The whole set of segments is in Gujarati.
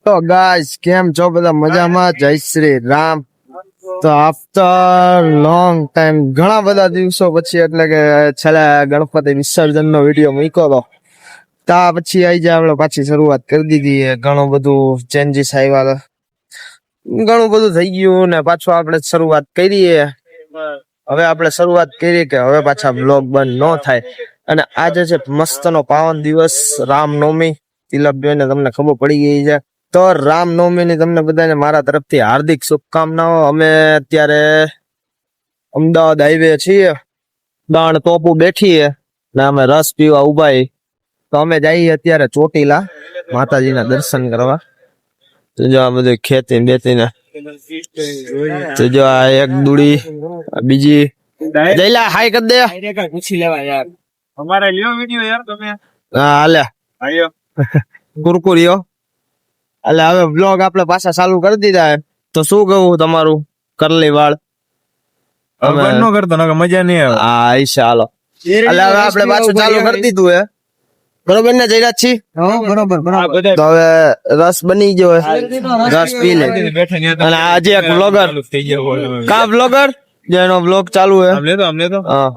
તો ગાઈસ કેમ છો બધા મજામાં? જય શ્રી રામ. તો આફ્ટર લોંગ ટાઈમ ઘણા બધા દિવસો પછી એટલે કે છેલ્લા ગણપતિ વિસર્જન નો વિડીયો મૂક્યો હતો તા પછી આવી જાય આપણે પાછી શરૂઆત કરી દીધી. ઘણું બધું ચેન્જીસ આવ્યા, ઘણું બધું થઈ ગયું ને પાછું આપણે શરૂઆત કરીએ. હવે આપણે શરૂઆત કરીએ કે હવે પાછા બ્લોગ બંધ ન થાય. અને આજે છે મસ્તનો પાવન દિવસ, રામનવમી. તિલક જોઈને તમને ખબર પડી ગઈ છે. તો રામનવમી ની તમને બધાને મારા તરફથી હાર્દિક શુભકામનાઓ. અમે અત્યારે અમદાવાદ હાઈવે છીએ, દાણ તોપુ બેઠીએ ને અમે રસ પીવા ઉભા. તો અમે જઈએ અત્યારે ચોટીલા માતાજીના દર્શન કરવા. તો જો આ બધું ખેતી બેતી ને તો જો આ એક દુડી, બીજી જઈલા હાઈ કર દે. પૂછી લેવા યાર, અમારે લ્યો વિડિયો યાર તમે. હા હાલે આયો કુરકુરીઓ. એટલે હવે બ્લોગ આપણે પાછા ચાલુ કરી દીધા. તો શું કહું તમારું કરલી વાળ નો કરતો ને મજા નહીં આવે. હા ઈશા હાલો. એટલે હવે આપણે પાછું ચાલુ કરી દીધું હે, બરોબર ને જયરાજ છી? બરોબર તો હવે રસ બની ગયો, રસ પી લે. અને આજે એક બ્લોગર કા બ્લોગર જેનો બ્લોગ ચાલુ હે અમને તો હા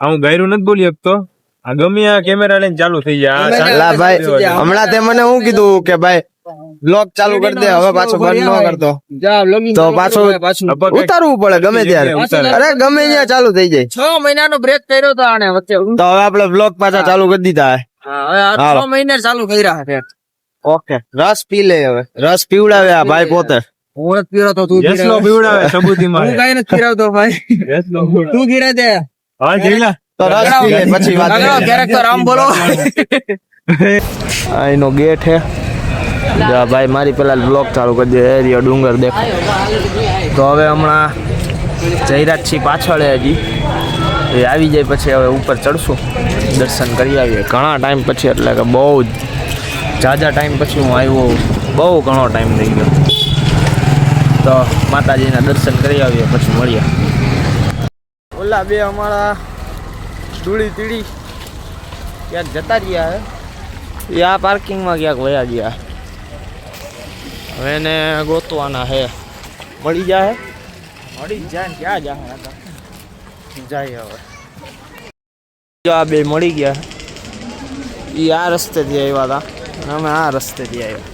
હું ગાયરું નથી બોલી શકતો. આ ગમે આ કેમેરા લઈને ચાલુ થઈ જાય. ભાઈ હમણાં તે મને શું કીધું કે ભાઈ બ્લોગ ચાલુ કરી દે, હવે પાછો બંધ ન કરતો તો પાછું ઉતારવું પડે ગમે ત્યારે. અરે ગમે ત્યાં ચાલુ થઈ જાય. 6 મહિનાનો બ્રેક કર્યો તો આને વચ્ચે, તો હવે આપણે બ્લોગ પાછા ચાલુ કરી દીધા. હવે 6 મહિને ચાલુ કર્યા છે. ઓકે રસ પી લે. હવે રસ પીવડાવે આ ભાઈ પોતે. હું નથી પીવડાવતો, તું પીવડાવે સબૂતી માં. હું કઈ નથી પીવડાવતો ભાઈ, તું ગીરે દે. હા જઈલા તો રસ પી લે પછી વાત કરીએ. ક્યારેક તો રામ બોલો. આ એનો ગેટ હે. જા ભાઈ મારી પેલા બ્લોગ ચાલુ કરી દે. એરિયો ડુંગર દેખાય. તો હવે હમણાં જયરાજ છી પાછળ હજી, એ આવી જાય પછી હવે ઉપર ચડશું, દર્શન કરી આવીએ. ઘણા ટાઈમ પછી, એટલે કે બહુ જ ઝાઝા ટાઈમ પછી હું આવ્યો. બહુ ઘણો ટાઈમ થઈ ગયો. તો માતાજીના દર્શન કરી આવીએ પછી મળીએ. ઓલા બે અમારા ધૂળી તીડી ક્યાંક જતા રહ્યા હે, એ આ પાર્કિંગમાં ક્યાંક વયા ગયા. હવે એને ગોતવાના હે, મળી જાય ને ક્યાં જાય હવે. જો આ બે મળી ગયા. એ આ રસ્તેથી આવ્યા હતા અને અમે આ રસ્તેથી આવ્યા.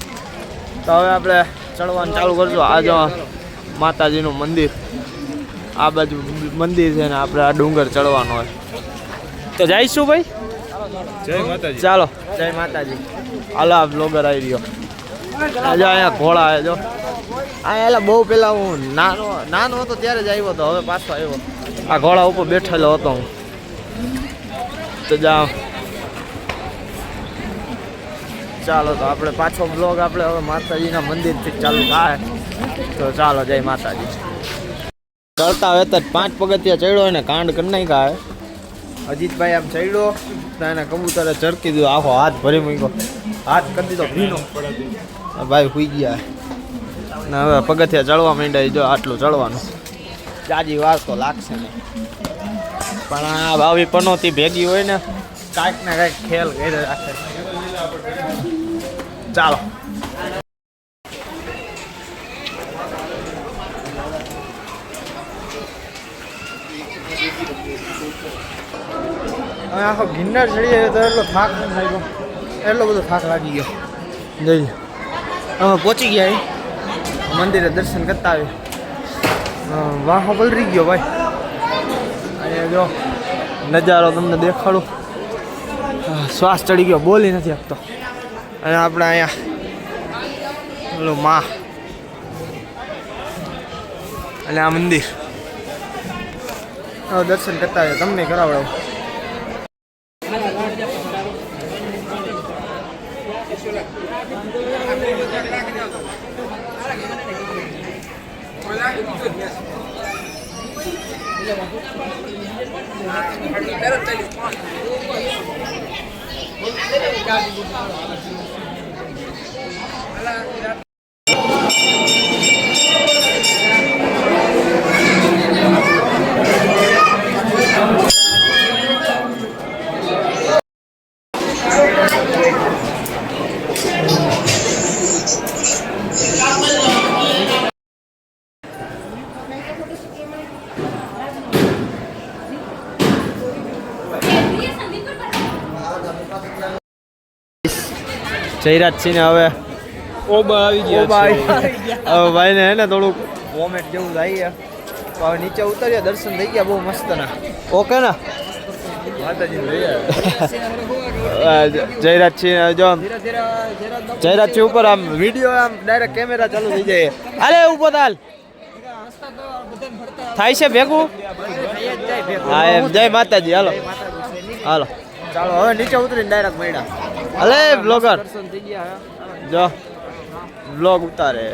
તો હવે આપણે ચડવાનું ચાલુ કરશું. આ જો માતાજીનું મંદિર, આ બાજુ મંદિર છે ને આપણે આ ડુંગર ચડવાનો હોય. તો જઈશું ભાઈ. જય માતાજી. ચાલો જય માતાજી. હાલો આ બ્લોગર આવી રહ્યો. જો અહીંયા ઘોડા આવે. જો અહીંયા એલા બહુ પેલા હું નાનો હતો ત્યારે જ આવ્યો હતો, હવે પાછો આવ્યો. આ ઘોડા ઉપર બેઠેલો હતો હું. તો જાઓ ચાલો. તો આપણે પાછો બ્લોગ આપણે હવે માતાજીના મંદિરથી ચાલુ થાય. તો ચાલો જય માતાજી. કરતા હોય તો 5 પગથિયા ચડ્યો ને કાંડ કરી નાખ્યા. અજીતભાઈ આમ ચડ્યો તો એને કબૂતરે ચરકી દીધો, આખો હાથ ભરી મૂક્યો, હાથ કરી દીધો ભીનો. ભાઈ સુઈ ગયા ને હવે પગથિયા ચડવા માંડ્યા. જો આટલું ચડવાનું, જાજી વાર તો લાગશે ને, પણ આ ભાવી પનોતી ભેગી હોય ને કાંઈક ને કાંઈક ખેલ કરી રાખે. ચાલો હવે આખો ગિરનાર ચડીએ તો એટલો થાક નથી લાગ્યો, એટલો બધો થાક લાગી ગયો. જઈ અમે પહોંચી ગયા મંદિરે, દર્શન કરતા આવી. વાહો પલરી ગયો ભાઈ. અહીંયા જો નજારો તમને દેખાડું. શ્વાસ ચડી ગયો, બોલી નથી આપતો. અને આપણે અહીંયા ઓલું માં અને આ મંદિર દર્શન કરતા આવ્યા. તમને કરાવડાવું. જયરાજસિંહ ને હવે ઓબા આવી ગયા ઓબા છે. હવે ભાઈને હે ને થોડુંક વોમેટ જેવું થાય તો હવે નીચે ઉતર્યા દર્શન થઈ ગયા બહુ મસ્ત ના ઓકે ના માતાજીને લઈ આવ્યા. જયરાજસિંહ જો આમ જયરાજસિંહ ઉપર આમ વિડીયો આમ ડાયરેક્ટ કેમેરા ચાલુ થઈ જાય અરે ઉપર હાલ થાય છે ભેગું હા એમ જય માતાજી હાલો હાલો ચાલો હવે નીચે ઉતરીને ડાયરેક્ટ મળ્યા અલે બ્લોગર જો બ્લોગ ઉતારે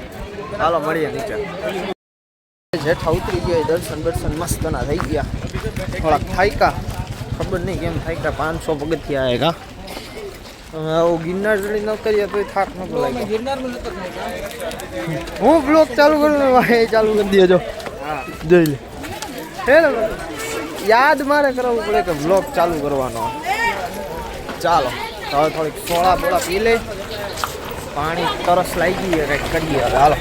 હાલો મળીએ નીચે જેઠા ઉતરી ગયા દર્શન દર્શન મસ્ત ના થઈ ગયા થોડાક થાયકા ખબર નહીં કેમ થાયકા 500 પગથિયા આયા કા આવું ગિરનાર ચડી ન કરીએ તો થાક ન લાગે હું બ્લોગ ચાલુ કરું ભાઈ ચાલુ કરી દેજો જોઈ લે હે ને યાદ મારે કરવું પડે કે બ્લોગ ચાલુ કરવાનો ચાલો હવે થોડીક સોળા બોળા પી લે પાણી તરસ લાગી ગઈ કંઈક કરીએ હાલો